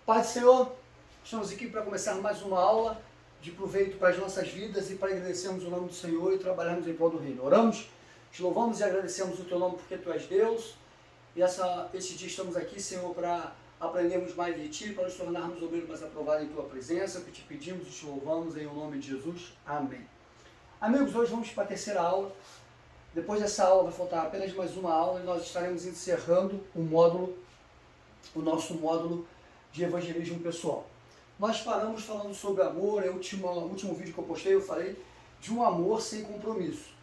Paz do Senhor, estamos aqui para começar mais uma aula de proveito para as nossas vidas e para agradecermos o nome do Senhor e trabalharmos em prol do reino. Oramos, te louvamos e agradecemos o teu nome porque tu és Deus. E esse dia estamos aqui, Senhor, para aprendermos mais de ti, para nos tornarmos obreiros mais aprovados em tua presença, que te pedimos e te louvamos em nome de Jesus. Amém. Amigos, hoje vamos para a terceira aula. Depois dessa aula vai faltar apenas mais uma aula e nós estaremos encerrando o nosso módulo de evangelismo pessoal. Nós paramos falando sobre amor, o último vídeo que eu postei eu falei de um amor sem compromisso.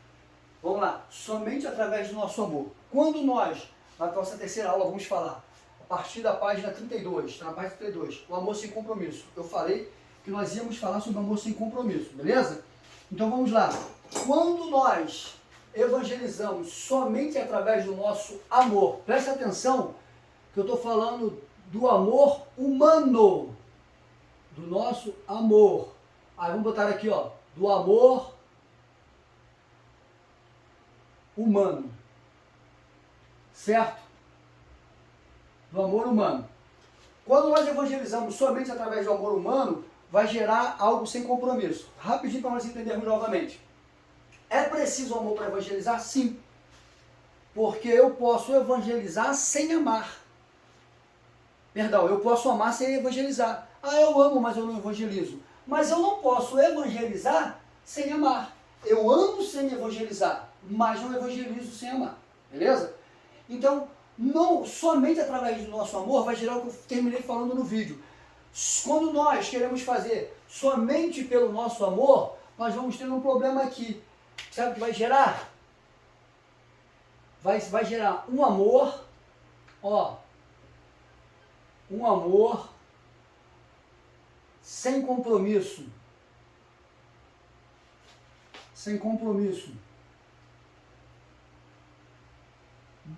Vamos lá, somente através do nosso amor. Quando nós, na nossa terceira aula, vamos falar, a partir da página 32, está na página 32, o amor sem compromisso. Eu falei que nós íamos falar sobre amor sem compromisso, beleza? Então vamos lá. Quando nós evangelizamos somente através do nosso amor, presta atenção que eu estou falando do amor humano, do nosso amor. Aí vamos botar aqui, ó, do amor humano, certo? Do amor humano. Quando nós evangelizamos somente através do amor humano, vai gerar algo sem compromisso. Rapidinho para nós entendermos novamente. É preciso amor para evangelizar? Sim. Porque eu posso evangelizar sem amar. Perdão, eu posso amar sem evangelizar. Ah, eu amo, mas eu não evangelizo. Mas eu não posso evangelizar sem amar. Eu amo sem evangelizar, mas não evangelizo sem amar. Beleza? Então, não somente através do nosso amor vai gerar o que eu terminei falando no vídeo. Quando nós queremos fazer somente pelo nosso amor, nós vamos ter um problema aqui. Sabe o que vai gerar? Vai gerar um amor, ó, um amor sem compromisso. Sem compromisso.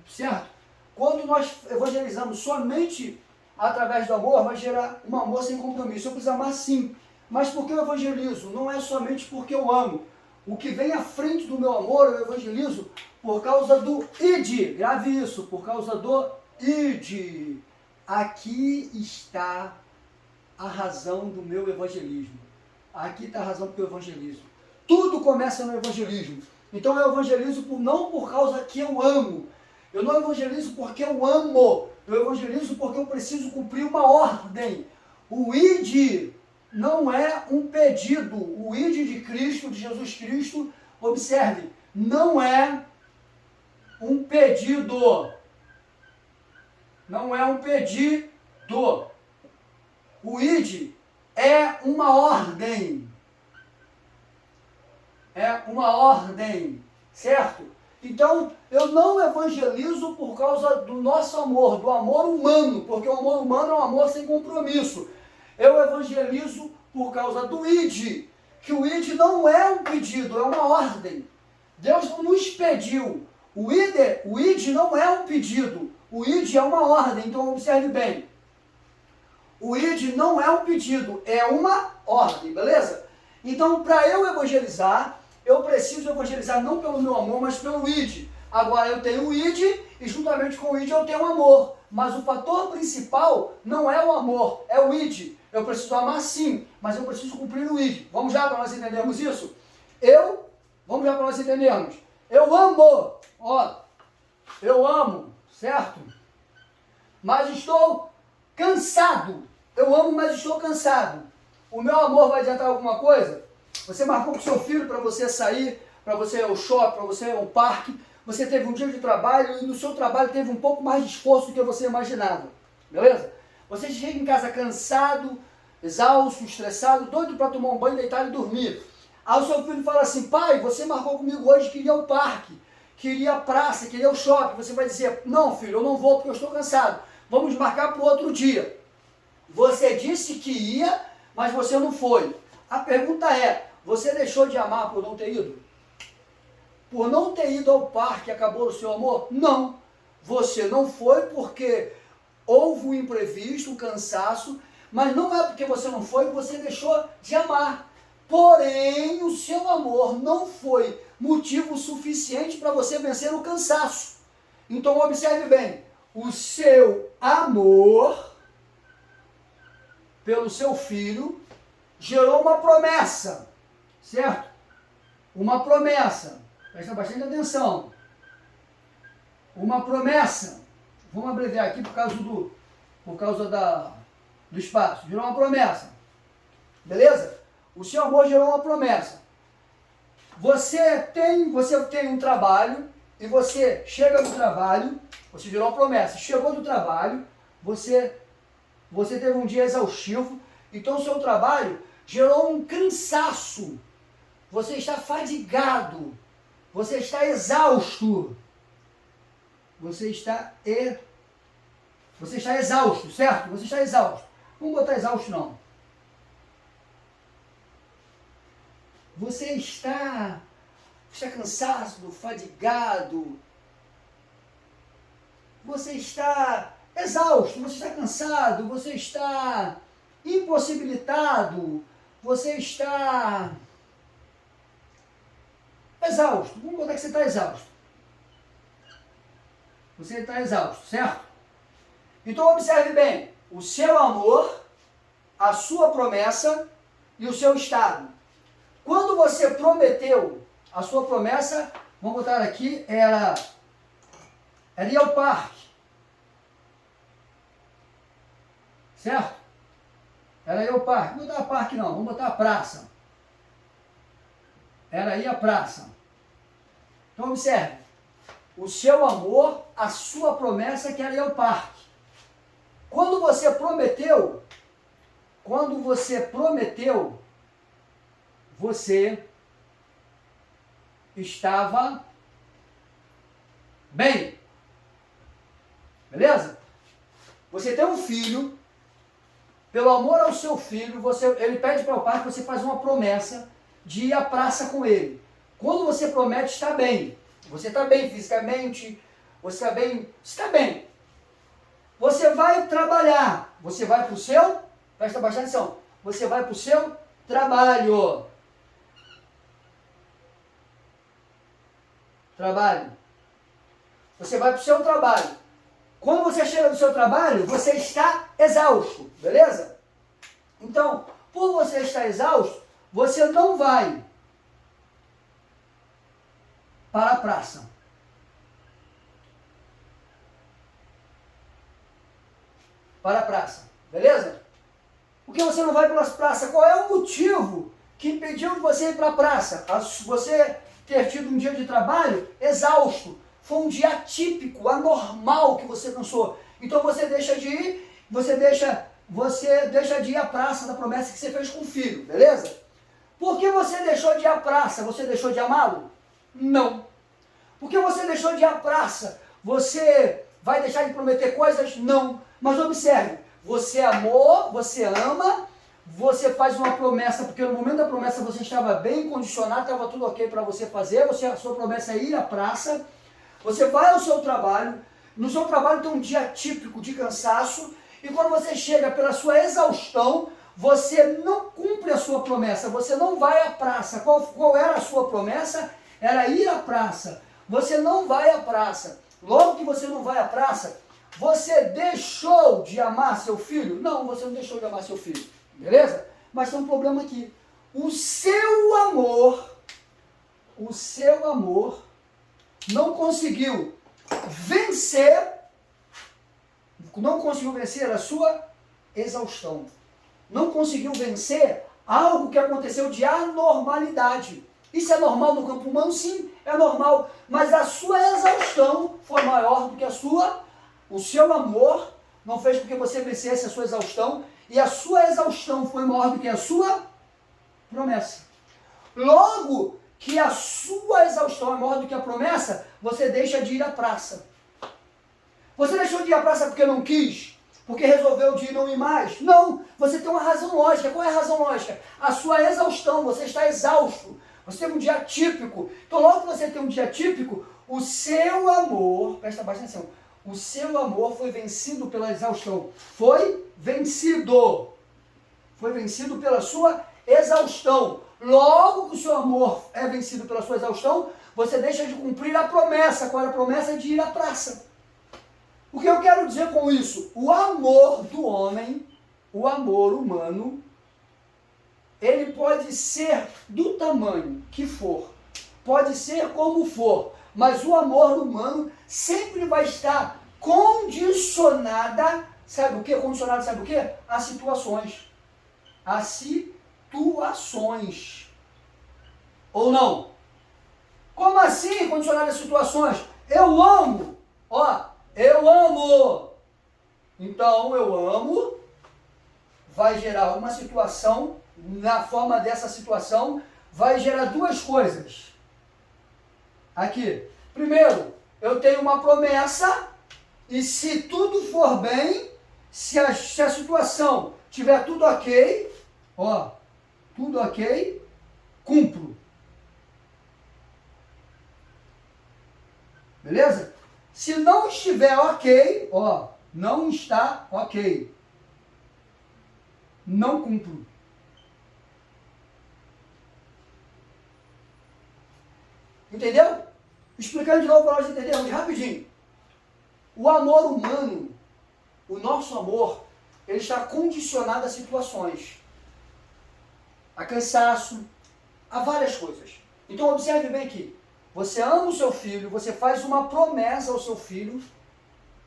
Certo? Quando nós evangelizamos somente através do amor, vai gerar um amor sem compromisso. Eu preciso amar sim. Mas por que eu evangelizo? Não é somente porque eu amo. O que vem à frente do meu amor, eu evangelizo por causa do id. Grave isso, por causa do id. Aqui está a razão do meu evangelismo. Aqui está a razão do que eu evangelizo. Tudo começa no evangelismo. Então eu evangelizo não por causa que eu amo. Eu não evangelizo porque eu amo. Eu evangelizo porque eu preciso cumprir uma ordem. O id não é um pedido. O id de Cristo, de Jesus Cristo, observe, não é um pedido. Não é um pedido. O id é uma ordem. É uma ordem, certo? Então, eu não evangelizo por causa do nosso amor, do amor humano, porque o amor humano é um amor sem compromisso. Eu evangelizo por causa do id, que o id não é um pedido, é uma ordem. Deus não nos pediu. O id não é um pedido, o id é uma ordem, então observe bem. O id não é um pedido, é uma ordem, beleza? Então, para eu evangelizar, eu preciso evangelizar não pelo meu amor, mas pelo id. Agora eu tenho o id e juntamente com o id eu tenho o amor. Mas o fator principal não é o amor, é o id. Eu preciso amar sim, mas eu preciso cumprir o id. Vamos já para nós entendermos isso? Vamos já para nós entendermos. Eu amo, ó, eu amo, certo? Mas estou cansado. Eu amo, mas estou cansado. O meu amor vai adiantar alguma coisa? Você marcou com seu filho para você sair, para você ir ao shopping, para você ir ao parque. Você teve um dia de trabalho e no seu trabalho teve um pouco mais de esforço do que você imaginava. Beleza? Você chega em casa cansado, exausto, estressado, doido para tomar um banho, deitar e dormir. Aí o seu filho fala assim, pai, você marcou comigo hoje que iria ao parque, que iria à praça, que iria ao shopping. Você vai dizer, não filho, eu não vou porque eu estou cansado. Vamos marcar para o outro dia. Você disse que ia, mas você não foi. A pergunta é, você deixou de amar por não ter ido? Por não ter ido ao parque, acabou o seu amor? Não. Você não foi porque houve um imprevisto, um cansaço, mas não é porque você não foi que você deixou de amar. Porém, o seu amor não foi motivo suficiente para você vencer o cansaço. Então, observe bem, o seu amor pelo seu filho, gerou uma promessa, certo? Uma promessa. Presta bastante atenção. Uma promessa. Vamos abreviar aqui por causa do espaço. Gerou uma promessa. Beleza? O seu amor gerou uma promessa. Você tem um trabalho e você chega do trabalho, você gerou uma promessa. Chegou do trabalho, você teve um dia exaustivo, então o seu trabalho gerou um cansaço. Você está fadigado. Você está exausto. Você está exausto, certo? Você está exausto. Vamos botar exausto não. Você está cansado, fadigado. Você está exausto, você está cansado, você está impossibilitado, você está exausto. Vamos botar que você está exausto. Você está exausto, certo? Então observe bem, o seu amor, a sua promessa e o seu estado. Quando você prometeu a sua promessa, vamos botar aqui, era ir ao parque. Certo? Era ir ao parque. Não vou botar parque não, vamos botar a praça. Era ir à praça. Então observe, o seu amor, a sua promessa que era ir ao parque. Quando você prometeu, você estava bem. Beleza? Você tem um filho, pelo amor ao seu filho, ele pede para o pai que você faz uma promessa de ir à praça com ele. Quando você promete, está bem. Você está bem fisicamente, você está bem. Você vai trabalhar, você vai para o seu, presta bastante atenção, você vai para o seu trabalho. Você vai para o seu trabalho. Quando você chega no seu trabalho, você está exausto, beleza? Então, por você estar exausto, você não vai para a praça. Para a praça, beleza? Por que você não vai para a praça? Qual é o motivo que impediu você ir para a praça? Você ter tido um dia de trabalho exausto. Foi um dia atípico, anormal que você cansou. Então você deixa de ir, você deixa de ir à praça da promessa que você fez com o filho, beleza? Por que você deixou de ir à praça? Você deixou de amá-lo? Não. Por que você deixou de ir à praça? Você vai deixar de prometer coisas? Não. Mas observe, você amou, você ama, você faz uma promessa, porque no momento da promessa você estava bem condicionado, estava tudo ok para você fazer, a sua promessa é ir à praça, você vai ao seu trabalho, no seu trabalho tem um dia típico de cansaço, e quando você chega pela sua exaustão, você não cumpre a sua promessa, você não vai à praça. Qual era a sua promessa? Era ir à praça. Você não vai à praça. Logo que você não vai à praça, você deixou de amar seu filho? Não, você não deixou de amar seu filho. Beleza? Mas tem um problema aqui. O seu amor não conseguiu vencer a sua exaustão. Não conseguiu vencer algo que aconteceu de anormalidade. Isso é normal no campo humano? Sim, é normal. Mas a sua exaustão foi maior do que o seu amor não fez com que você vencesse a sua exaustão, e a sua exaustão foi maior do que a sua promessa. Logo que a sua exaustão é maior do que a promessa, você deixa de ir à praça. Você deixou de ir à praça porque não quis? Porque resolveu de ir não ir mais? Não, você tem uma razão lógica. Qual é a razão lógica? A sua exaustão, você está exausto. Você teve um dia típico. Então logo que você tem um dia típico, o seu amor, presta bastante atenção, o seu amor foi vencido pela exaustão. Foi vencido pela sua exaustão. Logo que o seu amor é vencido pela sua exaustão, você deixa de cumprir a promessa. Qual é a promessa? De ir à praça. O que eu quero dizer com isso? O amor do homem, o amor humano, ele pode ser do tamanho que for, pode ser como for, mas o amor humano sempre vai estar condicionada, sabe o que? Condicionada, sabe o que? A situações. A situações. Ou não? Como assim condicionada a situações? Eu amo. Ó, eu amo. Então, eu amo vai gerar uma situação, na forma dessa situação, vai gerar duas coisas. Aqui. Primeiro, eu tenho uma promessa e se tudo for bem, se a situação tiver tudo ok, ó, tudo ok, cumpro. Beleza? Se não estiver ok, ó, não está ok. Não cumpro. Entendeu? Explicando de novo para nós entendermos rapidinho. O amor humano, o nosso amor, ele está condicionado a situações. A cansaço, a várias coisas. Então observe bem aqui. Você ama o seu filho, você faz uma promessa ao seu filho,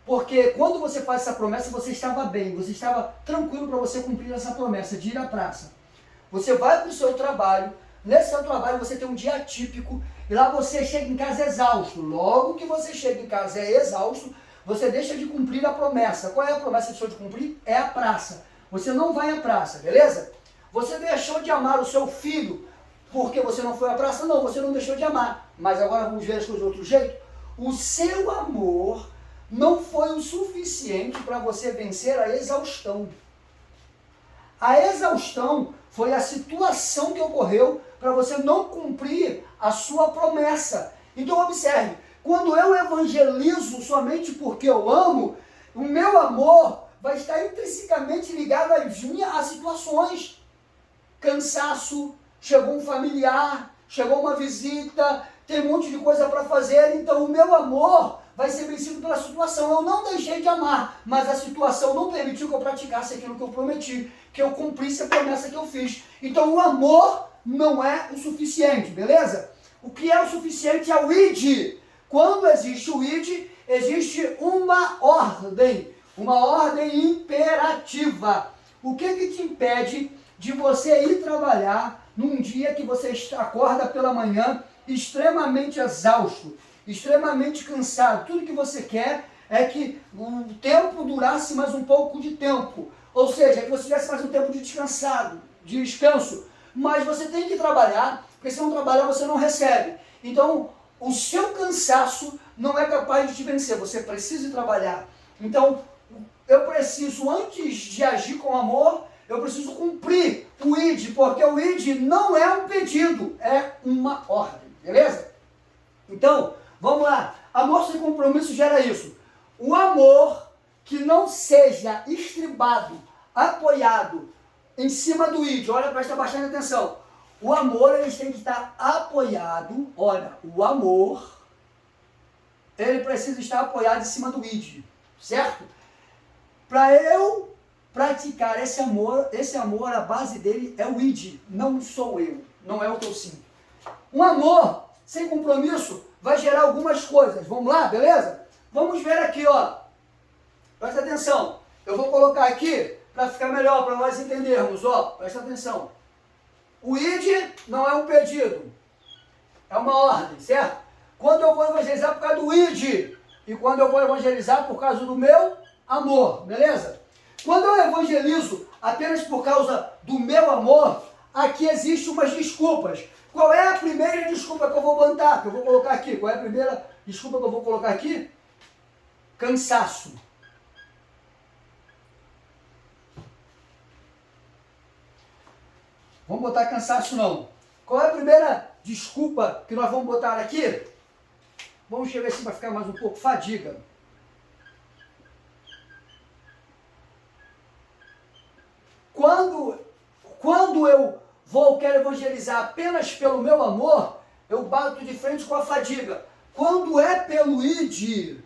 porque quando você faz essa promessa, você estava bem, você estava tranquilo para você cumprir essa promessa de ir à praça. Você vai para o seu trabalho, nesse seu trabalho você tem um dia atípico, e lá você chega em casa exausto. Logo que você chega em casa exausto, você deixa de cumprir a promessa. Qual é a promessa que você deixou de cumprir? É a praça. Você não vai à praça, beleza? Você deixou de amar o seu filho porque você não foi à praça? Não, você não deixou de amar. Mas agora vamos ver as coisas de outro jeito. O seu amor não foi o suficiente para você vencer a exaustão. A exaustão foi a situação que ocorreu para você não cumprir a sua promessa. Então observe, quando eu evangelizo somente porque eu amo, o meu amor vai estar intrinsecamente ligado às situações. Cansaço, chegou um familiar, chegou uma visita, tem um monte de coisa para fazer, então o meu amor vai ser vencido pela situação. Eu não deixei de amar, mas a situação não permitiu que eu praticasse aquilo que eu prometi, que eu cumprisse a promessa que eu fiz. Então o amor não é o suficiente, beleza? O que é o suficiente é o id. Quando existe o id, existe uma ordem imperativa. O que te impede de você ir trabalhar num dia que você acorda pela manhã extremamente exausto, extremamente cansado? Tudo que você quer é que o tempo durasse mais um pouco de tempo, ou seja, que você tivesse mais um tempo de descanso, mas você tem que trabalhar, porque se não trabalhar você não recebe. Então o seu cansaço não é capaz de te vencer, você precisa trabalhar. Então eu preciso, antes de agir com amor, eu preciso cumprir o id, porque o id não é um pedido, é uma ordem, beleza? Então, vamos lá. Amor sem compromisso gera isso. O amor que não seja estribado, apoiado em cima do id, olha, presta bastante atenção. O amor, ele tem que estar apoiado, olha, o amor, ele precisa estar apoiado em cima do id, certo? Para eu praticar esse amor, a base dele é o id, não sou eu, não é o que eu sinto. Um amor sem compromisso vai gerar algumas coisas, vamos lá, beleza? Vamos ver aqui, ó, presta atenção, eu vou colocar aqui para ficar melhor, para nós entendermos, ó, presta atenção. O id não é um pedido, é uma ordem, certo? Quando eu vou evangelizar por causa do id, e quando eu vou evangelizar por causa do meu amor, beleza? Quando eu evangelizo apenas por causa do meu amor, aqui existem umas desculpas. Qual é a primeira desculpa que eu vou botar, que eu vou colocar aqui? Qual é a primeira desculpa que eu vou colocar aqui? Cansaço. Vamos botar cansaço não. Qual é a primeira desculpa que nós vamos botar aqui? Vamos chegar assim para ficar mais um pouco. Fadiga. Quando eu quero evangelizar apenas pelo meu amor, eu bato de frente com a fadiga. Quando é pelo id,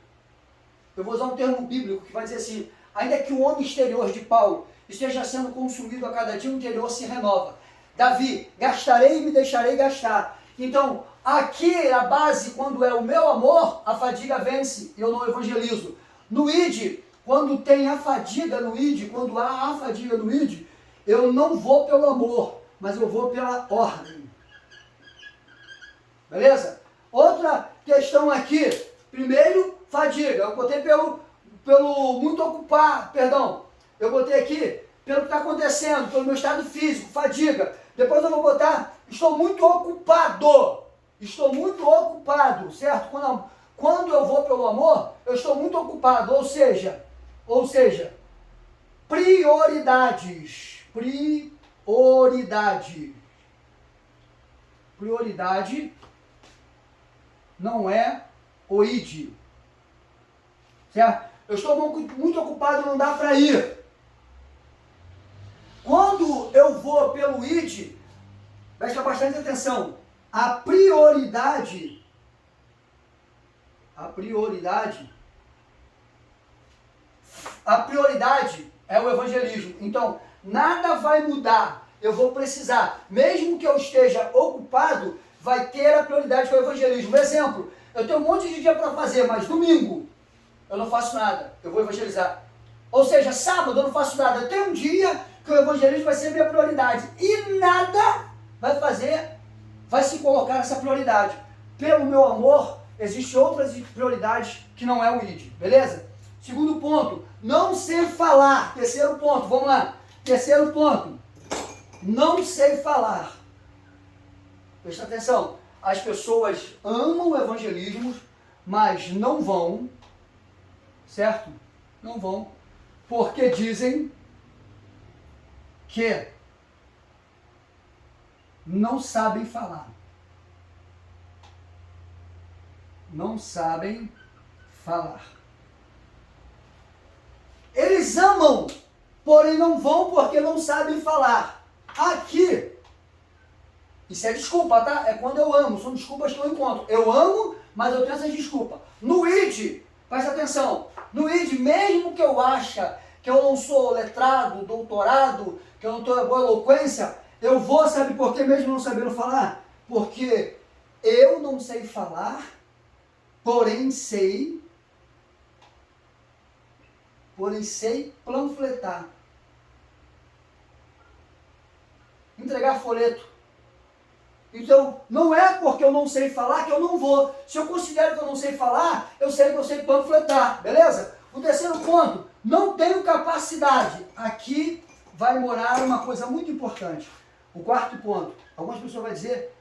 eu vou usar um termo bíblico que vai dizer assim, ainda que o homem exterior de Paulo esteja sendo consumido a cada dia, o interior se renova. Davi, gastarei e me deixarei gastar. Então, aqui a base, quando é o meu amor, a fadiga vence e eu não evangelizo. No ID, quando tem a fadiga no ID, quando há a fadiga no ID, eu não vou pelo amor, mas eu vou pela ordem. Beleza? Outra questão aqui, primeiro, fadiga. Eu botei pelo muito ocupar, perdão. Eu botei aqui pelo que está acontecendo, pelo meu estado físico, fadiga. Depois eu vou botar, estou muito ocupado. Estou muito ocupado, certo? Quando eu vou pelo amor, eu estou muito ocupado. Ou seja, prioridades. Prioridade não é o ID. Certo? Eu estou muito ocupado, não dá para ir. Quando eu vou pelo ID, presta bastante atenção. A prioridade é o evangelismo. Então, nada vai mudar. Eu vou precisar, mesmo que eu esteja ocupado, vai ter a prioridade que é o evangelismo. Exemplo, eu tenho um monte de dia para fazer, mas domingo eu não faço nada, eu vou evangelizar. Ou seja, sábado eu não faço nada. Tem um dia que o evangelismo vai ser minha prioridade. E nada vai se colocar nessa prioridade. Pelo meu amor, existem outras prioridades que não é o ID. Beleza? Segundo ponto, não sei falar. Terceiro ponto, vamos lá. Terceiro ponto, não sei falar. Presta atenção. As pessoas amam o evangelismo, mas não vão, certo? Não vão, porque dizem que não sabem falar. Não sabem falar. Eles amam, porém não vão porque não sabem falar. Aqui, isso é desculpa, tá? É quando eu amo, são desculpas que eu encontro. Eu amo, mas eu tenho essas desculpas. No ID, presta atenção, no ID, mesmo que eu ache que eu não sou letrado, doutorado, que eu não tenho boa eloquência, eu vou, sabe por que mesmo não sabendo falar? Porque eu não sei falar, porém sei panfletar. Entregar folheto. Então, não é porque eu não sei falar que eu não vou. Se eu considero que eu não sei falar, eu sei que eu sei panfletar, beleza? O terceiro ponto, não tenho capacidade. Aqui vai morar uma coisa muito importante. O quarto ponto, algumas pessoas vão dizer,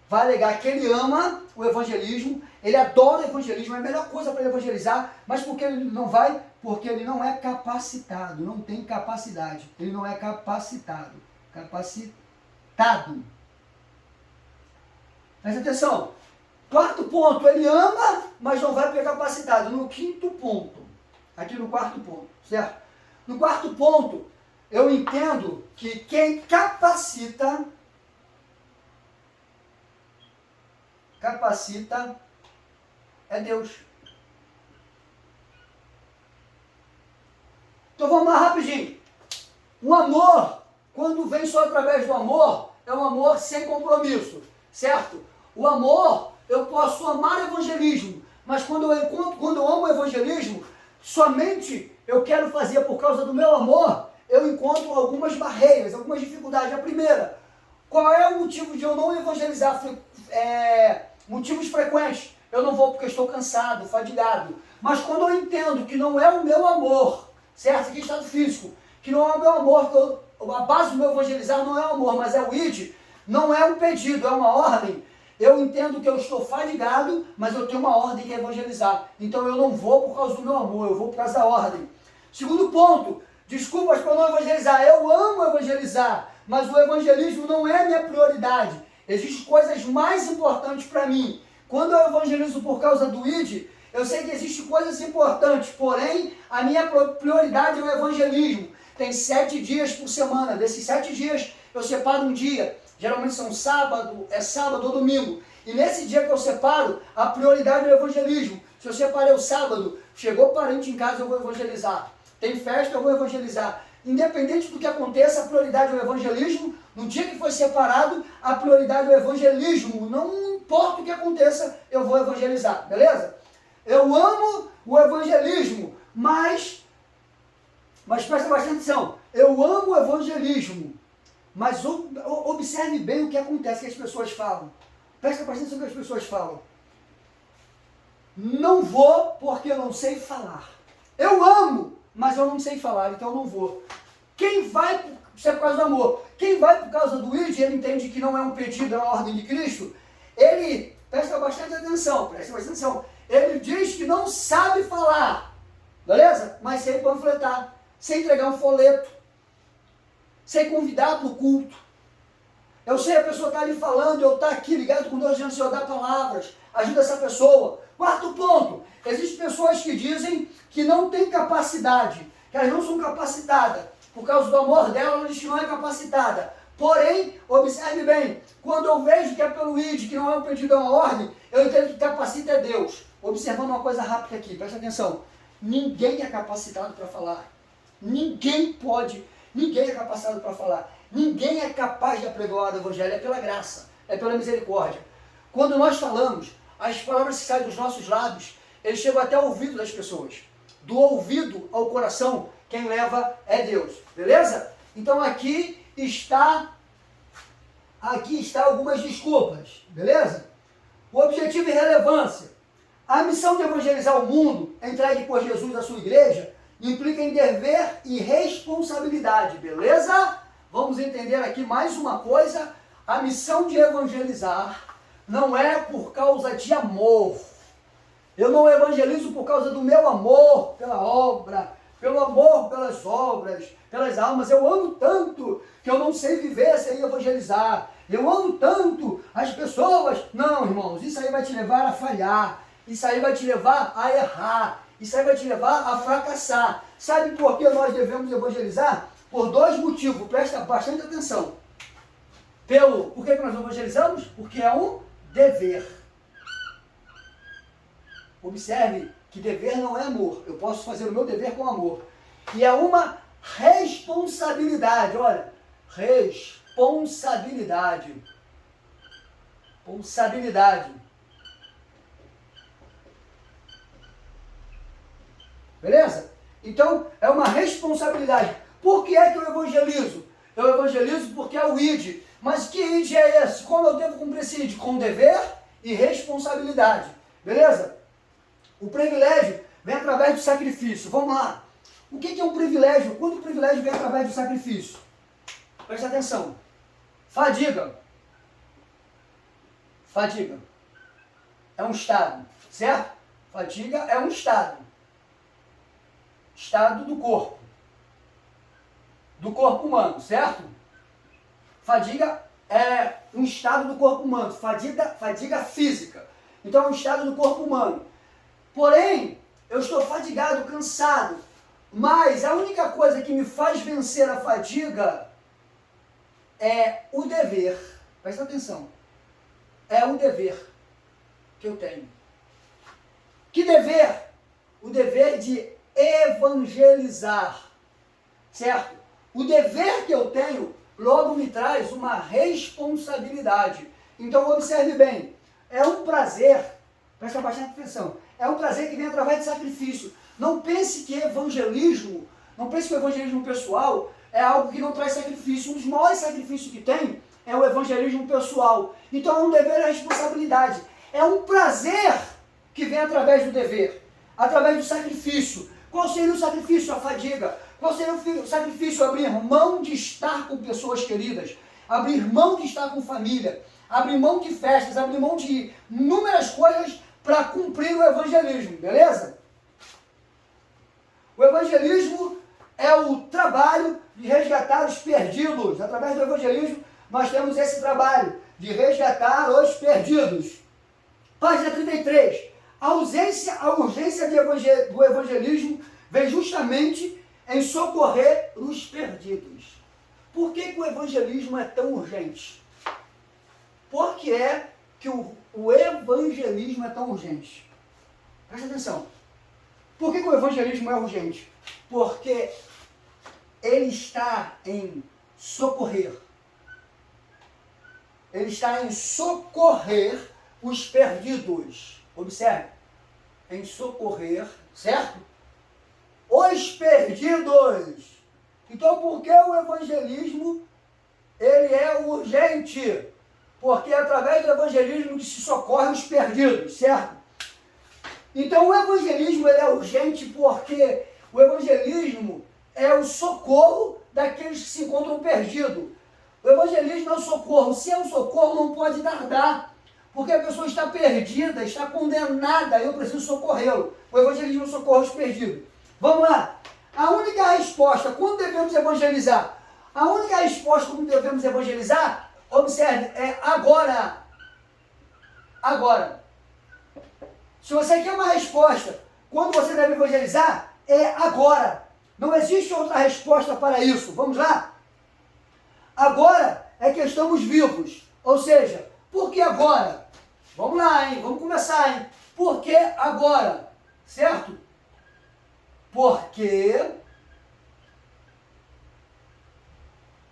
vai alegar que ele ama o evangelismo, ele adora o evangelismo, é a melhor coisa para ele evangelizar, mas por que ele não vai? Porque ele não é capacitado, não tem capacidade. Ele não é capacitado. Capacitado. Presta atenção. Quarto ponto, ele ama, mas não vai porque é capacitado. No quinto ponto, aqui no quarto ponto, certo? No quarto ponto, eu entendo que quem capacita é Deus. Então vamos lá rapidinho. O amor, quando vem só através do amor, é um amor sem compromisso, certo? O amor, eu posso amar o evangelismo, mas quando eu amo o evangelismo, somente eu quero fazer por causa do meu amor, eu encontro algumas barreiras, algumas dificuldades. A primeira, qual é o motivo de eu não evangelizar? Motivos frequentes. Eu não vou porque estou cansado, fadigado. Mas quando eu entendo que não é o meu amor, certo? Aqui estado físico, que não é o meu amor, a base do meu evangelizar não é o amor, mas é o ID, não é um pedido, é uma ordem. Eu entendo que eu estou fadigado, mas eu tenho uma ordem que é evangelizar. Então eu não vou por causa do meu amor, eu vou por causa da ordem. Segundo ponto, desculpas por não evangelizar. Eu amo evangelizar, mas o evangelismo não é minha prioridade. Existem coisas mais importantes para mim. Quando eu evangelizo por causa do ID, eu sei que existem coisas importantes, porém, a minha prioridade é o evangelismo. Tem 7 dias por semana. Desses 7 dias, eu separo um dia. Geralmente são sábado ou domingo. E nesse dia que eu separo, a prioridade é o evangelismo. Se eu separei o sábado, chegou parente em casa, eu vou evangelizar. tem festa, eu vou evangelizar. Independente do que aconteça, a prioridade é o evangelismo. No dia que foi separado, a prioridade é o evangelismo. Não importa o que aconteça, eu vou evangelizar, beleza? Eu amo o evangelismo, mas presta bastante atenção. Eu amo o evangelismo, mas observe bem o que acontece, que as pessoas falam. Presta bastante atenção no que as pessoas falam. Não vou porque eu não sei falar. Eu amo, mas eu não sei falar, então eu não vou. Quem vai, isso é por causa do amor, quem vai por causa do ID, ele entende que não é um pedido, é uma ordem de Cristo, ele, presta bastante atenção, ele diz que não sabe falar, beleza? Mas sem panfletar, sem entregar um folheto, sem convidar para o culto. Eu sei, a pessoa está ali falando, eu estou aqui ligado com Deus, dizendo, Senhor, dá palavras, ajuda essa pessoa. Quarto ponto, existem pessoas que dizem que não têm capacidade, que elas não são capacitadas. Por causa do amor dela, ela diz que não é capacitada. Porém, observe bem, quando eu vejo que é pelo ID, que não é um pedido, é uma ordem, eu entendo que capacita é Deus. Observando uma coisa rápida aqui, presta atenção. Ninguém é capacitado para falar. Ninguém é capacitado para falar. Ninguém é capaz de apregoar o Evangelho, é pela graça, é pela misericórdia. Quando nós falamos, as palavras que saem dos nossos lábios, eles chegam até o ouvido das pessoas. Do ouvido ao coração, quem leva é Deus, beleza? Então aqui está algumas desculpas, beleza? O objetivo e relevância. A missão de evangelizar o mundo, entregue por Jesus à sua igreja, implica em dever e responsabilidade, beleza? Vamos entender aqui mais uma coisa. A missão de evangelizar não é por causa de amor. Eu não evangelizo por causa do meu amor pela obra, pelo amor pelas obras, pelas almas. Eu amo tanto que eu não sei viver sem evangelizar. Eu amo tanto as pessoas. Não, irmãos, isso aí vai te levar a falhar. Isso aí vai te levar a errar. Isso aí vai te levar a fracassar. Sabe por que nós devemos evangelizar? Por dois motivos. Presta bastante atenção. Por que nós evangelizamos? Porque é um dever. Observe que dever não é amor. Eu posso fazer o meu dever com amor. E é uma responsabilidade. Olha, responsabilidade. Responsabilidade. Beleza? Então, é uma responsabilidade. Por que é que eu evangelizo? Eu evangelizo porque é o ID. Mas que ID é esse? Como eu devo cumprir esse ID? Com dever e responsabilidade. Beleza? O privilégio vem através do sacrifício. Vamos lá. O que é um privilégio? Quando o privilégio vem através do sacrifício? Presta atenção. Fadiga. Fadiga. É um estado, certo? Fadiga é um estado. Estado do corpo. Do corpo humano, certo? Fadiga é um estado do corpo humano. Fadiga física. Então é um estado do corpo humano. Porém, eu estou fadigado, cansado. Mas a única coisa que me faz vencer a fadiga é o dever. Presta atenção. É o dever que eu tenho. Que dever? O dever de evangelizar. Certo? O dever que eu tenho logo me traz uma responsabilidade. Então observe bem. É um prazer. Presta bastante atenção. É um prazer que vem através de sacrifício. Não pense que o evangelismo pessoal é algo que não traz sacrifício. Um dos maiores sacrifícios que tem é o evangelismo pessoal. Então é um dever e a responsabilidade. É um prazer que vem através do dever, através do sacrifício. Qual seria o sacrifício? A fadiga. Qual seria o sacrifício? Abrir mão de estar com pessoas queridas, abrir mão de estar com família, abrir mão de festas, abrir mão de inúmeras coisas para cumprir o evangelismo, beleza? O evangelismo é o trabalho de resgatar os perdidos. Através do evangelismo, nós temos esse trabalho de resgatar os perdidos. Página 33. A urgência do evangelismo vem justamente em socorrer os perdidos. Por que o evangelismo é tão urgente? Por que é que o evangelismo é tão urgente? Presta atenção. Por que o evangelismo é urgente? Porque ele está em socorrer. Ele está em socorrer os perdidos. Observe. Em socorrer, certo? Os perdidos. Então, por que o evangelismo ele é urgente? Porque é através do evangelismo que se socorre os perdidos, certo? Então, o evangelismo ele é urgente porque o evangelismo é o socorro daqueles que se encontram perdidos. O evangelismo é o socorro. Se é um socorro, não pode tardar. Porque a pessoa está perdida, está condenada, eu preciso socorrê-lo. O evangelismo socorre os perdidos. Vamos lá. A única resposta, quando devemos evangelizar? A única resposta quando devemos evangelizar, observe, é agora. Agora. Se você quer uma resposta, quando você deve evangelizar, é agora. Não existe outra resposta para isso. Vamos lá? Agora é que estamos vivos. Ou seja, por que agora? Vamos lá, hein? Vamos começar, hein? Por que agora? Certo? Porque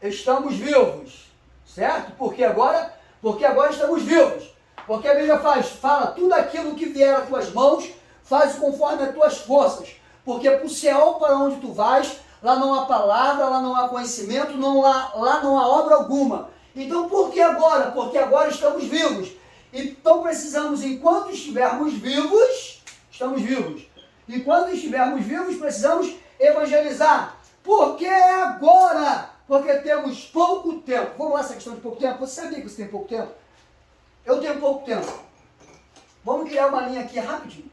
estamos vivos. Certo? Por que agora? Porque agora estamos vivos. Porque a Bíblia fala, tudo aquilo que vier às tuas mãos, faz conforme as tuas forças. Porque para o céu, para onde tu vais, lá não há palavra, lá não há conhecimento, lá não há obra alguma. Então, por que agora? Porque agora estamos vivos. Então, precisamos, enquanto estivermos vivos, estamos vivos. Enquanto estivermos vivos, precisamos evangelizar. Por que agora? Porque temos pouco tempo. Vamos lá, essa questão de pouco tempo. Você sabia que você tem pouco tempo? Eu tenho pouco tempo. Vamos criar uma linha aqui rapidinho.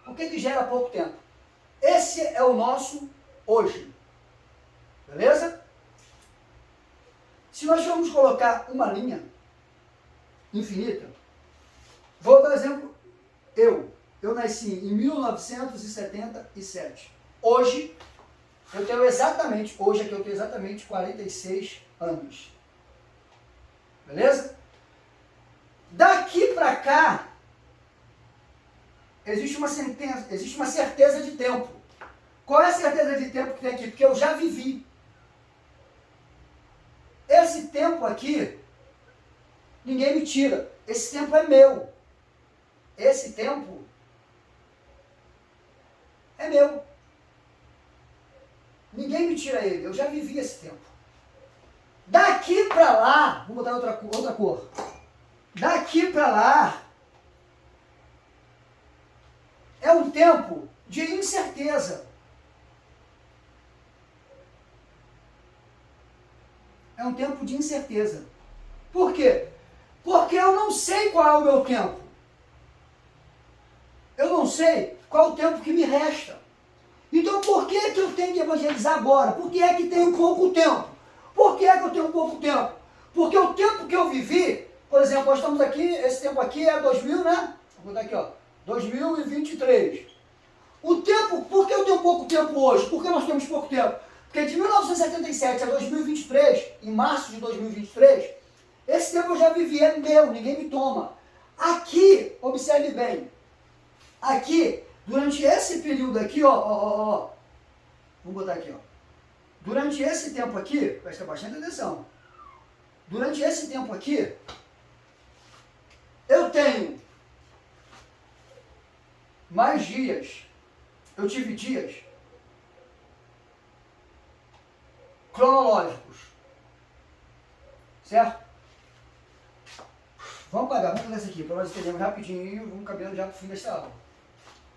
O que gera pouco tempo? Esse é o nosso hoje. Beleza? Se nós formos colocar uma linha infinita, vou dar exemplo, eu nasci em 1977. Hoje, eu tenho exatamente 46 anos. Beleza? Daqui para cá, existe uma certeza de tempo. Qual é a certeza de tempo que tem aqui? Porque eu já vivi. Esse tempo aqui, ninguém me tira. Esse tempo é meu. Esse tempo é meu. Ninguém me tira ele. Eu já vivi esse tempo. Daqui para lá, vou botar outra cor. Daqui para lá é um tempo de incerteza. É um tempo de incerteza. Por quê? Porque eu não sei qual é o meu tempo. Eu não sei qual é o tempo que me resta. Então por que eu tenho que evangelizar agora? Por que é que tenho pouco tempo? Por que é que eu tenho pouco tempo? Porque o tempo que eu vivi, por exemplo, nós estamos aqui, esse tempo aqui é 2000, né? Vou botar aqui, ó, 2023. O tempo, por que eu tenho pouco tempo hoje? Por que nós temos pouco tempo? Porque de 1977 a 2023, em março de 2023, esse tempo eu já vivi, é meu, ninguém me toma. Aqui, observe bem, aqui, durante esse período aqui, ó, vamos botar aqui, ó. Durante esse tempo aqui, presta bastante atenção. Durante esse tempo aqui, eu tenho mais dias, eu tive dias cronológicos, certo? Vamos fazer isso aqui, para nós entendermos rapidinho, vamos caminhando já para o fim desta aula.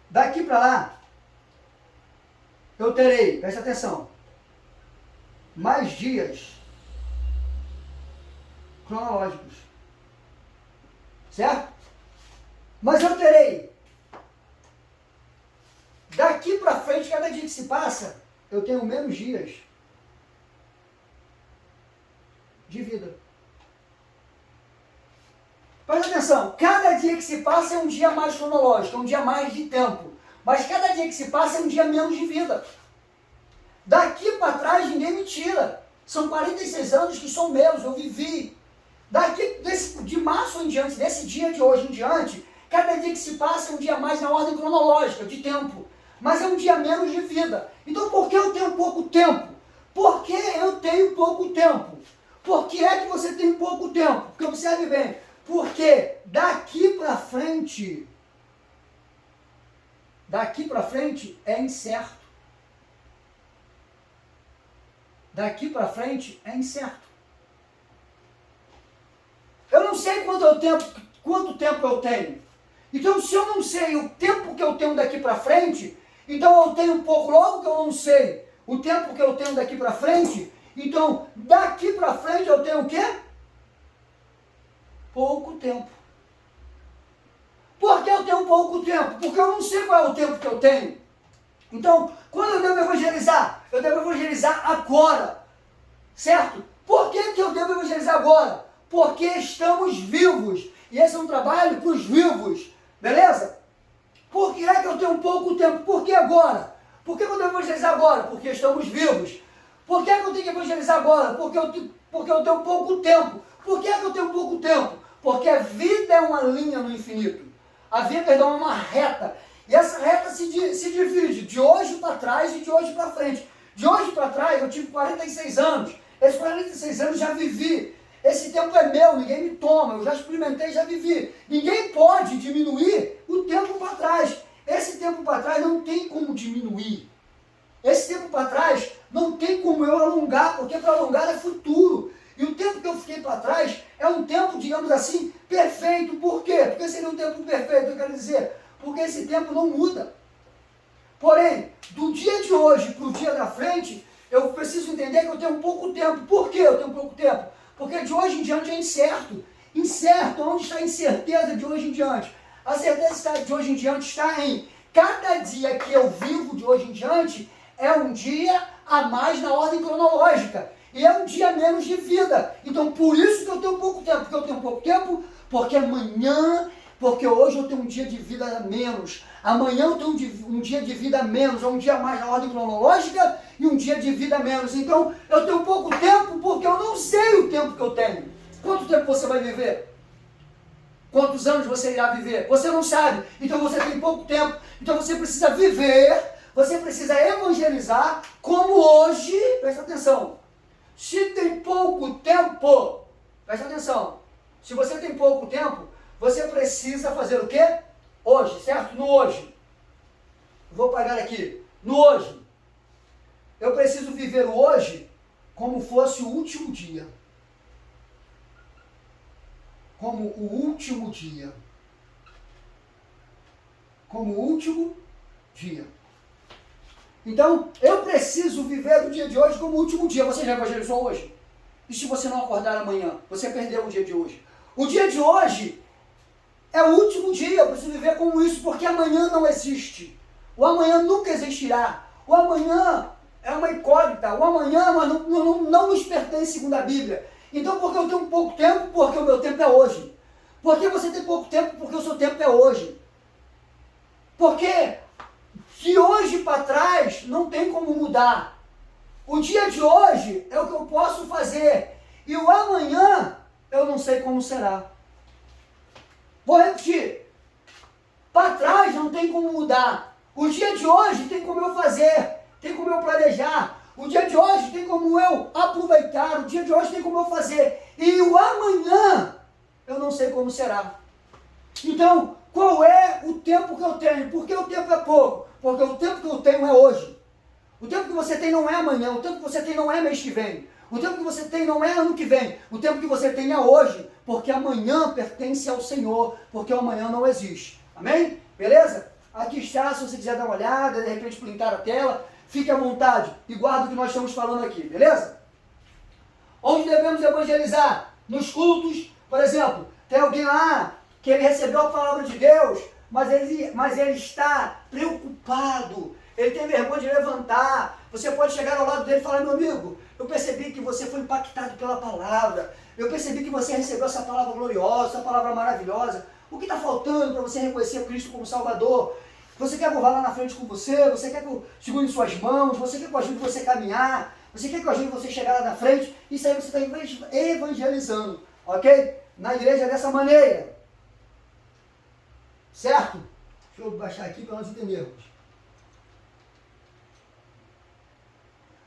Daqui para lá, eu terei, presta atenção, mais dias cronológicos, certo? Mas eu terei, daqui para frente, cada dia que se passa, eu tenho menos dias de vida. Presta atenção, cada dia que se passa é um dia mais cronológico, é um dia mais de tempo. Mas cada dia que se passa é um dia menos de vida. Daqui para trás ninguém me tira. São 46 anos que são meus, eu vivi. Daqui, de março em diante, desse dia de hoje em diante, cada dia que se passa é um dia mais na ordem cronológica, de tempo. mas é um dia menos de vida. Então por que eu tenho pouco tempo? Por que eu tenho pouco tempo? Por que é que você tem pouco tempo? Porque observe bem, porque daqui para frente é incerto. Daqui para frente é incerto. Eu não sei quanto tempo eu tenho. Então, se eu não sei o tempo que eu tenho daqui para frente, então eu tenho pouco. Logo que eu não sei o tempo que eu tenho daqui para frente, então daqui para frente eu tenho o quê? Pouco tempo. Por que eu tenho pouco tempo? Porque eu não sei qual é o tempo que eu tenho. Então, quando eu devo evangelizar? Eu devo evangelizar agora. Certo? Por que eu devo evangelizar agora? Porque estamos vivos. E esse é um trabalho para os vivos. Beleza? Por que é que eu tenho pouco tempo? Por que agora? Por que eu devo evangelizar agora? Porque estamos vivos. Por que é que eu tenho que evangelizar agora? Porque eu tenho pouco tempo. Por que é que eu tenho pouco tempo? Porque a vida é uma linha no infinito. A vida, perdão, é uma reta. E essa reta se divide de hoje para trás e de hoje para frente. De hoje para trás eu tive 46 anos. Esses 46 anos já vivi. Esse tempo é meu, ninguém me toma. Eu já experimentei, já vivi. Ninguém pode diminuir o tempo para trás. Esse tempo para trás não tem como diminuir. Esse tempo para trás não tem como eu alongar, porque para alongar é futuro. E o tempo que eu fiquei para trás é um tempo, digamos assim, perfeito. Por quê? Porque seria um tempo perfeito, eu quero dizer. Porque esse tempo não muda. Porém, do dia de hoje para o dia da frente, eu preciso entender que eu tenho pouco tempo. Por que eu tenho pouco tempo? Porque de hoje em diante é incerto. Incerto, onde está a incerteza de hoje em diante? A certeza de hoje em diante está em cada dia que eu vivo de hoje em diante é um dia a mais na ordem cronológica. E é um dia menos de vida. Então, por isso que eu tenho pouco tempo. Porque eu tenho pouco tempo? Porque amanhã, porque hoje eu tenho um dia de vida a menos. Amanhã eu tenho um dia de vida a menos. É um dia a mais na ordem cronológica e um dia de vida a menos. Então, eu tenho pouco tempo porque eu não sei o tempo que eu tenho. Quanto tempo você vai viver? Quantos anos você irá viver? Você não sabe. Então, você tem pouco tempo. Então, você precisa viver, você precisa evangelizar como hoje. Presta atenção. Se tem pouco tempo, presta atenção. Se você tem pouco tempo, você precisa fazer o quê? Hoje, certo? No hoje. Vou pagar aqui. No hoje. Eu preciso viver o hoje como fosse o último dia. Como o último dia. Como o último dia. Então, eu preciso viver o dia de hoje como o último dia. Você já evangelizou hoje? E se você não acordar amanhã? Você perdeu o dia de hoje. O dia de hoje é o último dia. Eu preciso viver como isso, porque amanhã não existe. O amanhã nunca existirá. O amanhã é uma incógnita. O amanhã não nos pertence segundo a Bíblia. Então, porque eu tenho pouco tempo? Porque o meu tempo é hoje. Por que você tem pouco tempo? Porque o seu tempo é hoje. Porque de hoje para trás não tem como mudar. O dia de hoje é o que eu posso fazer. E o amanhã eu não sei como será. Vou repetir. Para trás não tem como mudar. O dia de hoje tem como eu fazer. Tem como eu planejar. O dia de hoje tem como eu aproveitar. O dia de hoje tem como eu fazer. E o amanhã eu não sei como será. Então, qual é o tempo que eu tenho? Por que o tempo é pouco? Porque o tempo que eu tenho é hoje. O tempo que você tem não é amanhã. O tempo que você tem não é mês que vem. O tempo que você tem não é ano que vem. O tempo que você tem é hoje. Porque amanhã pertence ao Senhor. Porque o amanhã não existe. Amém? Beleza? Aqui está, se você quiser dar uma olhada, de repente printar a tela, fique à vontade e guarda o que nós estamos falando aqui, beleza? Onde devemos evangelizar? Nos cultos, por exemplo, tem alguém lá que ele recebeu a palavra de Deus, mas ele está preocupado, ele tem vergonha de levantar. Você pode chegar ao lado dele e falar: meu amigo, eu percebi que você foi impactado pela palavra, eu percebi que você recebeu essa palavra gloriosa, essa palavra maravilhosa. O que está faltando para você reconhecer Cristo como Salvador? Você quer que eu vá lá na frente com você? Você quer que eu segure em suas mãos? Você quer que eu ajude você a caminhar? Você quer que eu ajude você a chegar lá na frente? Isso aí você está evangelizando, ok? Na igreja dessa maneira. Certo? Deixa eu baixar aqui para nós entendermos.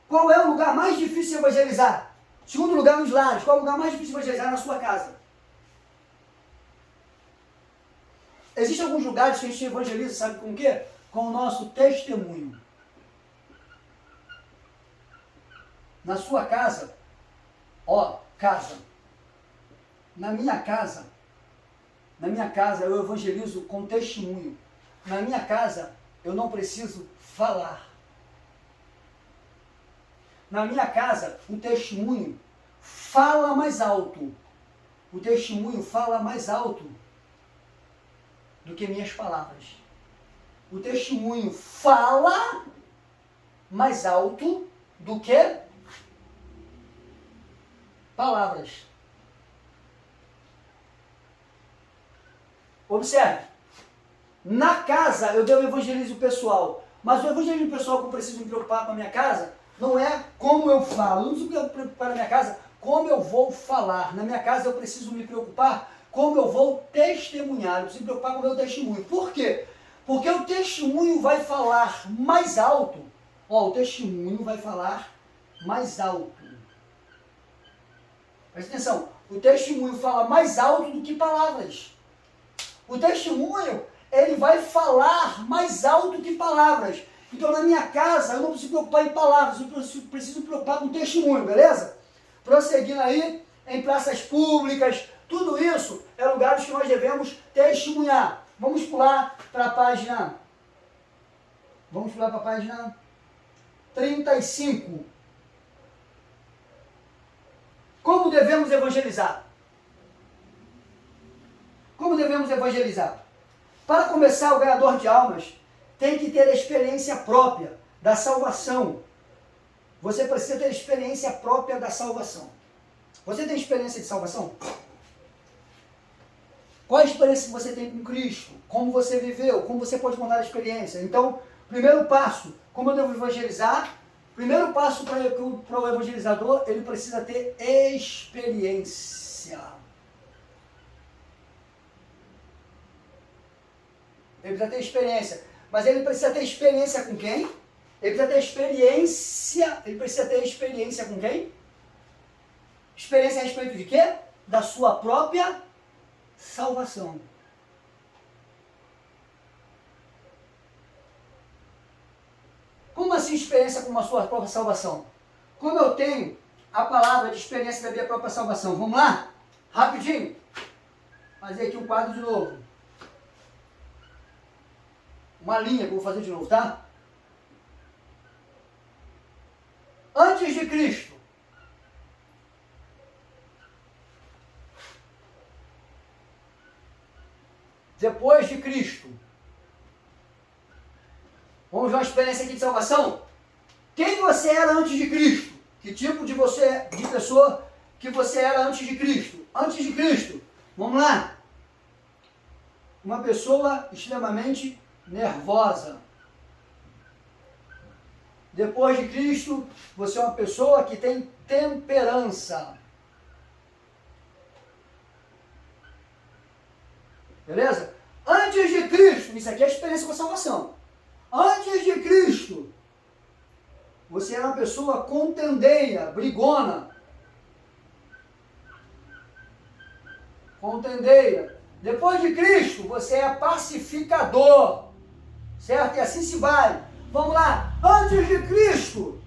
Qual é o lugar mais difícil de evangelizar? Segundo lugar, nos lares. Qual é o lugar mais difícil de evangelizar? Na sua casa. Existem alguns lugares que a gente evangeliza, sabe com o quê? Com o nosso testemunho. Na sua casa, casa. Na minha casa eu evangelizo com testemunho. Na minha casa, eu não preciso falar. Na minha casa, o testemunho fala mais alto. O testemunho fala mais alto do que minhas palavras. O testemunho fala mais alto do que palavras. Observe. Na casa eu devo evangelizar o pessoal. Mas o evangelismo pessoal que eu preciso me preocupar com a minha casa não é como eu falo. Eu não preciso me preocupar na minha casa como eu vou falar. Na minha casa eu preciso me preocupar como eu vou testemunhar. Eu preciso me preocupar com o meu testemunho. Por quê? Porque o testemunho vai falar mais alto. O testemunho vai falar mais alto. Presta atenção. O testemunho fala mais alto do que palavras. O testemunho, ele vai falar mais alto que palavras. Então, na minha casa, eu não preciso me preocupar em palavras, eu preciso me preocupar com testemunho, beleza? Prosseguindo aí, em praças públicas, tudo isso é lugares que nós devemos testemunhar. Vamos pular para a página 35. Como devemos evangelizar? Como devemos evangelizar? Para começar, o ganhador de almas tem que ter a experiência própria da salvação. Você precisa ter a experiência própria da salvação. Você tem experiência de salvação? Qual a experiência que você tem com Cristo? Como você viveu? Como você pode contar a experiência? Então, primeiro passo, como eu devo evangelizar? Primeiro passo para o evangelizador, ele precisa ter experiência. Ele precisa ter experiência. Mas ele precisa ter experiência com quem? Ele precisa ter experiência com quem? Experiência a respeito de quê? Da sua própria salvação. Como assim experiência com a sua própria salvação? Como eu tenho a palavra de experiência da minha própria salvação? Vamos lá? Rapidinho. Fazer aqui um quadro de novo. Uma linha que eu vou fazer de novo, tá? Antes de Cristo. Depois de Cristo. Vamos ver uma experiência aqui de salvação? Quem você era antes de Cristo? Que tipo de pessoa que você era antes de Cristo? Antes de Cristo. Vamos lá. Uma pessoa extremamente nervosa. Depois de Cristo, você é uma pessoa que tem temperança. Beleza? Antes de Cristo, isso aqui é a experiência com a salvação. Antes de Cristo, você era uma pessoa contendeira, brigona. Contendeira. Depois de Cristo, você é pacificador. Certo? E assim se vai. Vamos lá. Antes de Cristo,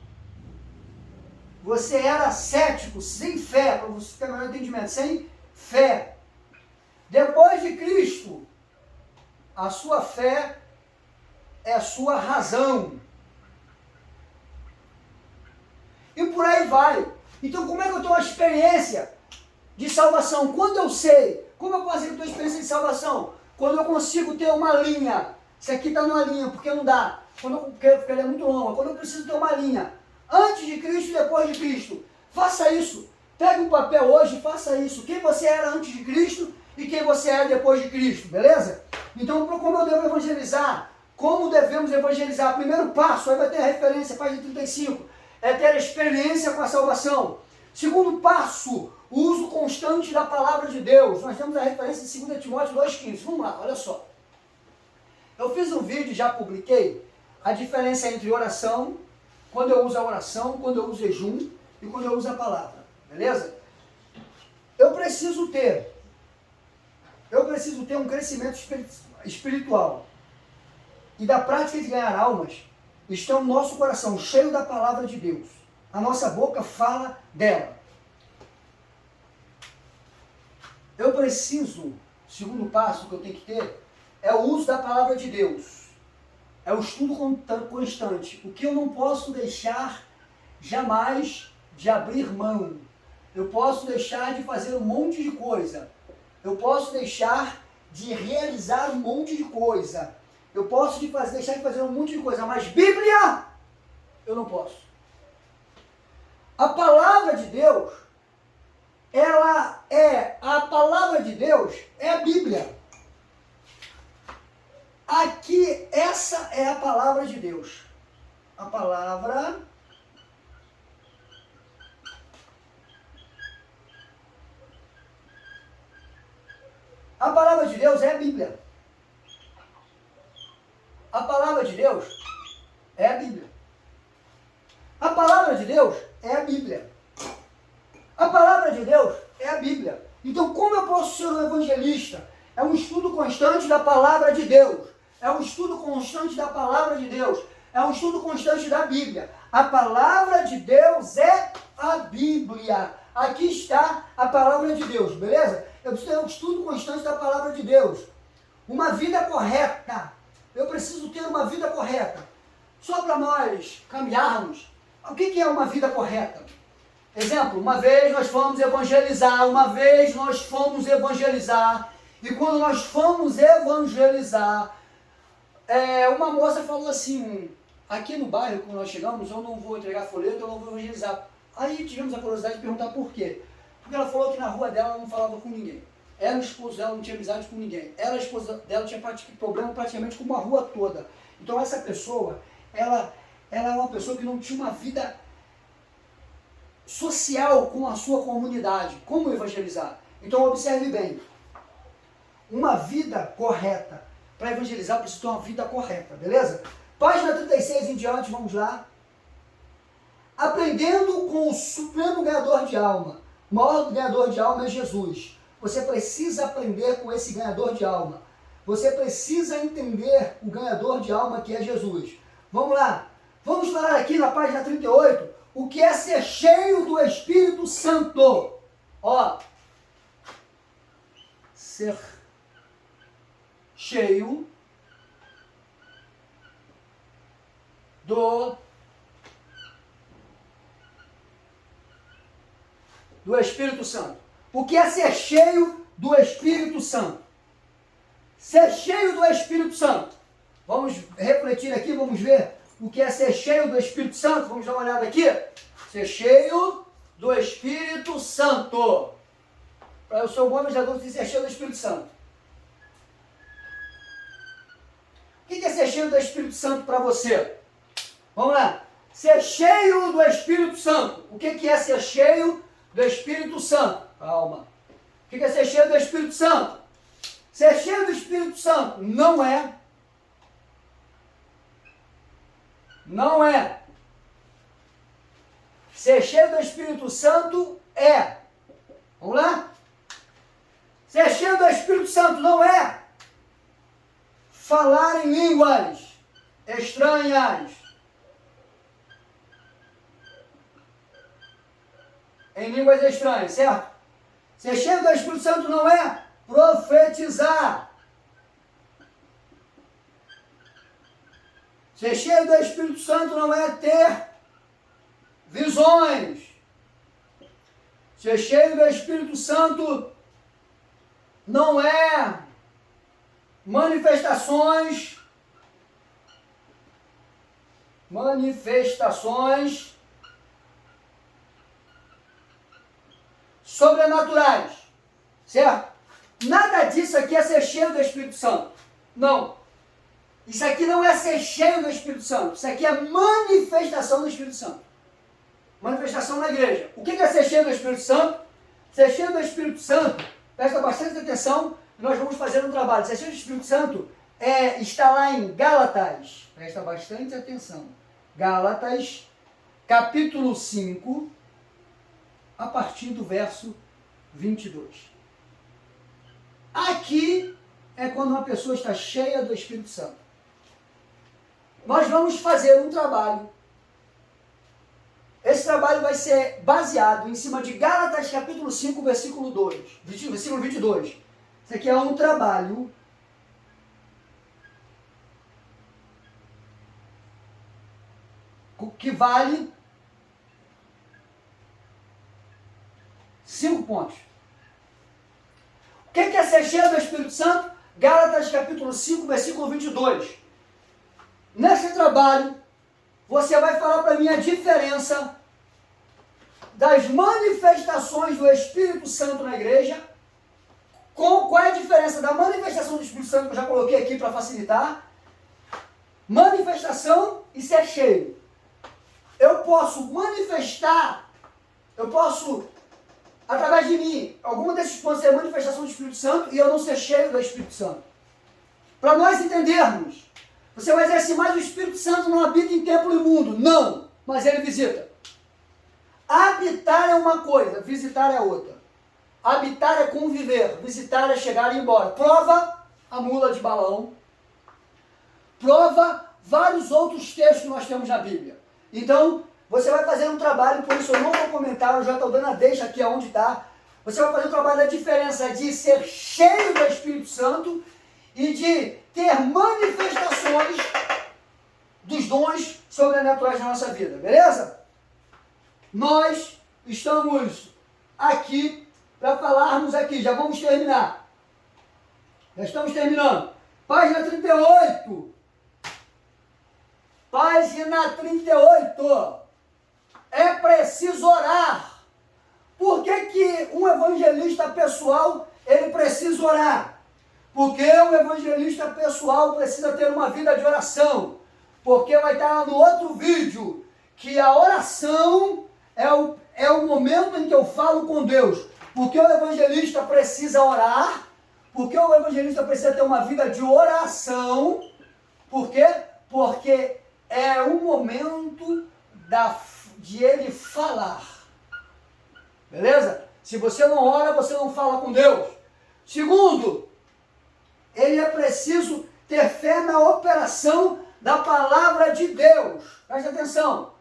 você era cético, sem fé, para você ter melhor entendimento, sem fé. Depois de Cristo, a sua fé é a sua razão. E por aí vai. Então, como é que eu tenho uma experiência de salvação? Quando eu sei, como eu posso ter uma experiência de salvação? Quando eu consigo ter uma linha. Isso aqui está numa linha, porque não dá. Porque ela é muito longa. Quando eu preciso ter uma linha. Antes de Cristo e depois de Cristo. Faça isso. Pegue um papel hoje e faça isso. Quem você era antes de Cristo e quem você é depois de Cristo. Beleza? Então, como eu devo evangelizar? Como devemos evangelizar? Primeiro passo, aí vai ter a referência, página 35. É ter a experiência com a salvação. Segundo passo, o uso constante da palavra de Deus. Nós temos a referência de 2 Timóteo 2,15. Vamos lá, olha só. Eu fiz um vídeo, já publiquei, a diferença entre oração quando eu uso a oração, quando eu uso o jejum e quando eu uso a palavra, beleza? Eu preciso ter um crescimento espiritual. E da prática de ganhar almas, está o nosso coração cheio da palavra de Deus. A nossa boca fala dela. Eu preciso, segundo passo que eu tenho que ter, é o uso da palavra de Deus. É o estudo constante. O que eu não posso deixar jamais de abrir mão. Eu posso deixar de fazer um monte de coisa. Eu posso deixar de realizar um monte de coisa. Eu posso deixar de fazer um monte de coisa, mas Bíblia, eu não posso. A palavra de Deus, a palavra de Deus é a Bíblia. Aqui, essa é a palavra de Deus. A palavra de Deus é a Bíblia. A palavra de Deus é a Bíblia. A palavra de Deus é a Bíblia. A palavra de Deus é a Bíblia. Então, como eu posso ser um evangelista? É um estudo constante da palavra de Deus. É um estudo constante da palavra de Deus. É um estudo constante da Bíblia. A palavra de Deus é a Bíblia. Aqui está a palavra de Deus, beleza? Eu preciso ter um estudo constante da palavra de Deus. Uma vida correta. Eu preciso ter uma vida correta. Só para nós caminharmos. O que é uma vida correta? Exemplo, uma vez nós fomos evangelizar. E quando nós fomos evangelizar, uma moça falou assim, aqui no bairro, quando nós chegamos, eu não vou entregar folheto, eu não vou evangelizar. Aí tivemos a curiosidade de perguntar por quê. Porque ela falou que na rua dela ela não falava com ninguém. Ela e o esposo dela não tinha amizade com ninguém. Ela e a esposa dela tinha problema praticamente com uma rua toda. Então essa pessoa, ela é uma pessoa que não tinha uma vida social com a sua comunidade. Como evangelizar? Então observe bem. Uma vida correta. Para evangelizar, eu preciso ter uma vida correta, beleza? Página 36 em diante, vamos lá. Aprendendo com o supremo ganhador de alma. O maior ganhador de alma é Jesus. Você precisa aprender com esse ganhador de alma. Você precisa entender o ganhador de alma que é Jesus. Vamos lá. Vamos falar aqui na página 38 o que é ser cheio do Espírito Santo. Ó. Ser cheio do Espírito Santo. O que é ser cheio do Espírito Santo? Ser cheio do Espírito Santo. Vamos refletir aqui, vamos ver o que é ser cheio do Espírito Santo. Vamos dar uma olhada aqui. Ser cheio do Espírito Santo. Eu sou um bom evangelizador de ser cheio do Espírito Santo. O que é ser cheio do Espírito Santo para você? Vamos lá. Ser cheio do Espírito Santo. O que é ser cheio do Espírito Santo? Calma. O que é ser cheio do Espírito Santo? Ser cheio do Espírito Santo não é ser cheio do Espírito Santo é. Vamos lá? Ser cheio do Espírito Santo não é falar em línguas estranhas. Em línguas estranhas, certo? Ser cheio do Espírito Santo não é profetizar. Ser cheio do Espírito Santo não é ter visões. Ser cheio do Espírito Santo não é manifestações sobrenaturais, certo? Nada disso aqui é ser cheio do Espírito Santo. Não. Isso aqui não é ser cheio do Espírito Santo. Isso aqui é manifestação do Espírito Santo. Manifestação na igreja. O que é ser cheio do Espírito Santo? Ser cheio do Espírito Santo, presta bastante atenção, nós vamos fazer um trabalho. Ser cheio do Espírito Santo está lá em Gálatas. Presta bastante atenção. Gálatas, capítulo 5, a partir do verso 22. Aqui é quando uma pessoa está cheia do Espírito Santo. Nós vamos fazer um trabalho. Esse trabalho vai ser baseado em cima de Gálatas capítulo 5, versículo 2, versículo 22. Isso aqui é um trabalho que vale 5 pontos. O que é ser cheio do Espírito Santo? Gálatas capítulo 5, versículo 22. Nesse trabalho, você vai falar para mim a diferença das manifestações do Espírito Santo na igreja. Qual é a diferença da manifestação do Espírito Santo, que eu já coloquei aqui para facilitar? Manifestação e ser cheio. Eu posso manifestar, através de mim, alguma desses pontos ser manifestação do Espírito Santo e eu não ser cheio do Espírito Santo. Para nós entendermos, você vai dizer assim, mas o Espírito Santo não habita em templo imundo. Não, mas ele visita. Habitar é uma coisa, visitar é outra. Habitar é conviver, visitar é chegar e ir embora. Prova a mula de balão. Prova vários outros textos que nós temos na Bíblia. Então, você vai fazer um trabalho, por isso eu não vou comentar, eu já estou dando a deixa aqui aonde está. Você vai fazer um trabalho da diferença de ser cheio do Espírito Santo e de ter manifestações dos dons sobrenaturais na nossa vida, beleza? Nós estamos aqui para falarmos aqui, já vamos terminar. Já estamos terminando. Página 38. Página 38. É preciso orar. Por que um evangelista pessoal, ele precisa orar? Porque um evangelista pessoal precisa ter uma vida de oração. Porque vai estar lá no outro vídeo que a oração é o momento em que eu falo com Deus. Porque o evangelista precisa orar. Porque o evangelista precisa ter uma vida de oração. Por quê? Porque é o momento de ele falar. Beleza? Se você não ora, você não fala com Deus. Segundo, ele é preciso ter fé na operação da palavra de Deus. Preste atenção.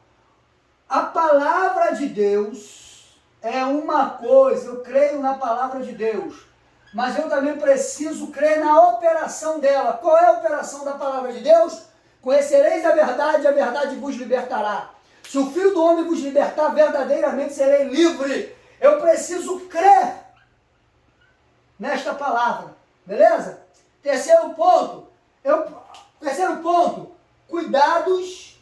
A palavra de Deus é uma coisa, eu creio na palavra de Deus, mas eu também preciso crer na operação dela. Qual é a operação da palavra de Deus? Conhecereis a verdade vos libertará. Se o Filho do Homem vos libertar, verdadeiramente serei livre. Eu preciso crer nesta palavra, beleza? Terceiro ponto, cuidados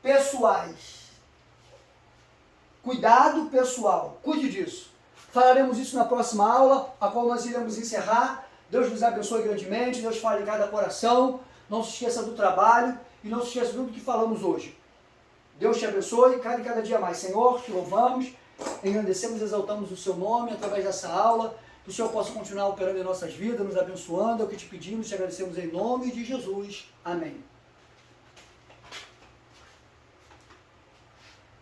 pessoais. Cuidado pessoal, cuide disso. Falaremos isso na próxima aula, a qual nós iremos encerrar. Deus nos abençoe grandemente, Deus fale em cada coração. Não se esqueça do trabalho e não se esqueça de tudo que falamos hoje. Deus te abençoe cada dia mais. Senhor, te louvamos, engrandecemos e exaltamos o seu nome através dessa aula. Que o Senhor possa continuar operando em nossas vidas, nos abençoando. É o que te pedimos, te agradecemos em nome de Jesus. Amém.